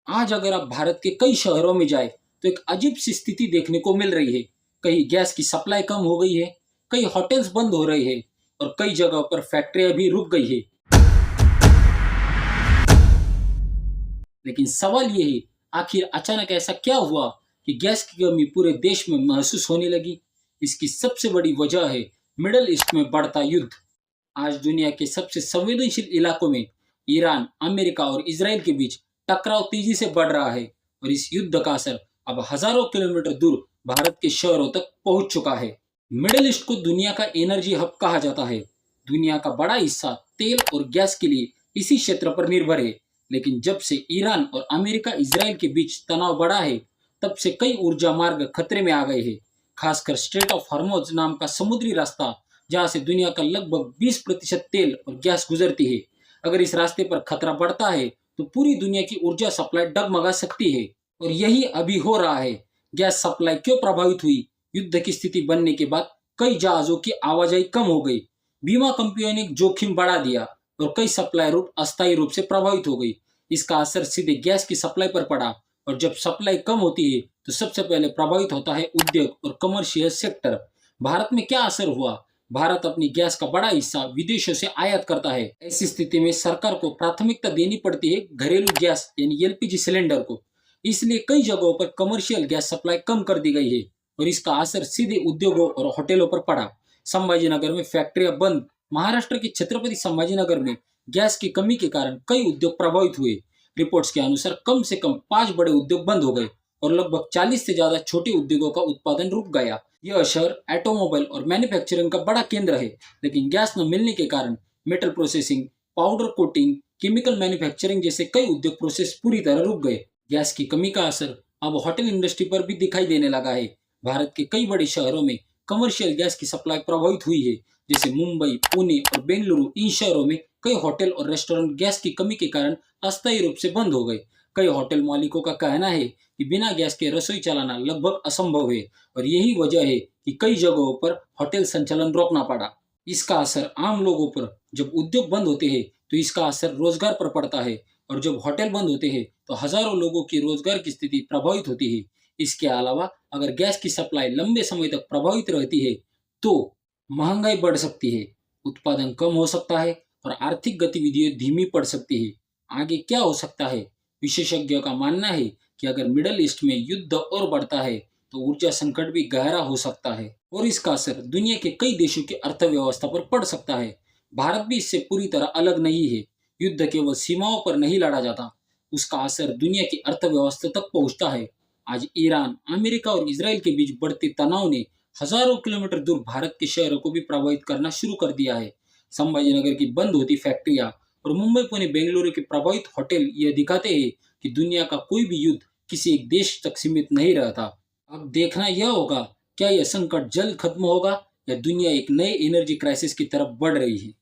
आज अगर आप भारत के कई शहरों में जाए तो एक अजीब सी स्थिति देखने को मिल रही है। कहीं गैस की सप्लाई कम हो गई है, कई होटल्स बंद हो रहे हैं और कई जगहों पर फैक्ट्रियां भी रुक गई है। लेकिन सवाल ये है, आखिर अचानक ऐसा क्या हुआ कि गैस की कमी पूरे देश में महसूस होने लगी? इसकी सबसे बड़ी वजह है मिडल ईस्ट में बढ़ता युद्ध। आज दुनिया के सबसे संवेदनशील इलाकों में ईरान, अमेरिका और इसराइल के बीच टकराव तेजी से बढ़ रहा है और इस युद्ध का असर अब हजारों किलोमीटर दूर भारत के शहरों तक पहुंच चुका है। मिडिल ईस्ट को दुनिया का एनर्जी हब कहा जाता है। दुनिया का बड़ा हिस्सा तेल और गैस के लिए इसी क्षेत्र पर निर्भर है। लेकिन जब से ईरान और अमेरिका इसराइल के बीच तनाव बढ़ा है, तब से कई ऊर्जा मार्ग खतरे में आ गए हैं। खासकर स्ट्रेट ऑफ हॉर्मुज़ नाम का समुद्री रास्ता, जहां से दुनिया का लगभग 20% तेल और गैस गुजरती है। अगर इस रास्ते पर खतरा बढ़ता है तो पूरी दुनिया की ऊर्जा सप्लाई डगमगा सकती है। और यही अभी हो रहा है। गैस सप्लाई क्यों प्रभावित हुई? युद्ध की स्थिति बनने के बाद कई जहाजों की आवाजाही कम हो गई, बीमा कंपनियों ने जोखिम बढ़ा दिया और कई सप्लाई रूट अस्थायी रूप से प्रभावित हो गई। इसका असर सीधे गैस की सप्लाई पर पड़ा और जब सप्लाई कम होती है तो सबसे पहले प्रभावित होता है उद्योग और कमर्शियल सेक्टर। भारत में क्या असर हुआ? भारत अपनी गैस का बड़ा हिस्सा विदेशों से आयात करता है। ऐसी स्थिति में सरकार को प्राथमिकता देनी पड़ती है घरेलू गैस यानी एलपीजी सिलेंडर को। इसलिए कई जगहों पर कमर्शियल गैस सप्लाई कम कर दी गई है और इसका असर सीधे उद्योगों और होटलों पर पड़ा। संभाजीनगर में फैक्ट्रियां बंद। महाराष्ट्र के छत्रपति संभाजीनगर में गैस की कमी के कारण कई उद्योग प्रभावित हुए। रिपोर्ट्स के अनुसार कम से कम 5 बड़े उद्योग बंद हो गए और लगभग 40 से ज्यादा छोटे उद्योगों का उत्पादन रुक गया। यह शहर ऑटोमोबाइल और मैन्युफैक्चरिंग का बड़ा केंद्र है, लेकिन गैस न मिलने के कारण metal processing, powder coating, chemical manufacturing जैसे कई उद्योग प्रोसेस पूरी तरह रुक गए। गैस की कमी का असर अब होटल इंडस्ट्री पर भी दिखाई देने लगा है। भारत के कई बड़े शहरों में कमर्शियल गैस की सप्लाई प्रभावित हुई है, जैसे मुंबई, पुणे और बेंगलुरु। इन शहरों में कई होटल और रेस्टोरेंट गैस की कमी के कारण अस्थायी रूप से बंद हो गए। कई होटल मालिकों का कहना है कि बिना गैस के रसोई चलाना लगभग असंभव है और यही वजह है कि कई जगहों पर होटल संचालन रोकना पड़ा। इसका असर आम लोगों पर, जब उद्योग बंद होते हैं तो इसका असर रोजगार पर पड़ता है और जब होटल बंद होते हैं तो हजारों लोगों की रोजगार की स्थिति प्रभावित होती है। इसके अलावा अगर गैस की सप्लाई लंबे समय तक प्रभावित रहती है तो महंगाई बढ़ सकती है, उत्पादन कम हो सकता है और आर्थिक गतिविधियां धीमी पड़ सकती है। आगे क्या हो सकता है? विशेषज्ञों का मानना है कि अगर मिडल ईस्ट में युद्ध और बढ़ता है तो ऊर्जा संकट भी गहरा हो सकता है और इसका असर दुनिया के कई देशों की अर्थव्यवस्था पर पड़ सकता है। भारत भी इससे पूरी तरह अलग नहीं है। युद्ध केवल सीमाओं पर नहीं लड़ा जाता, उसका असर दुनिया की अर्थव्यवस्था तक पहुंचता है। आज ईरान, अमेरिका और इसराइल के बीच बढ़ते तनाव ने हजारों किलोमीटर दूर भारत के शहरों को भी प्रभावित करना शुरू कर दिया है। संभाजीनगर की बंद होती फैक्ट्रियां और मुंबई, पुणे, बेंगलुरु के प्रभावित होटल यह दिखाते हैं कि दुनिया का कोई भी युद्ध किसी एक देश तक सीमित नहीं रहता। अब देखना यह होगा, क्या यह संकट जल्द खत्म होगा या दुनिया एक नए एनर्जी क्राइसिस की तरफ बढ़ रही है।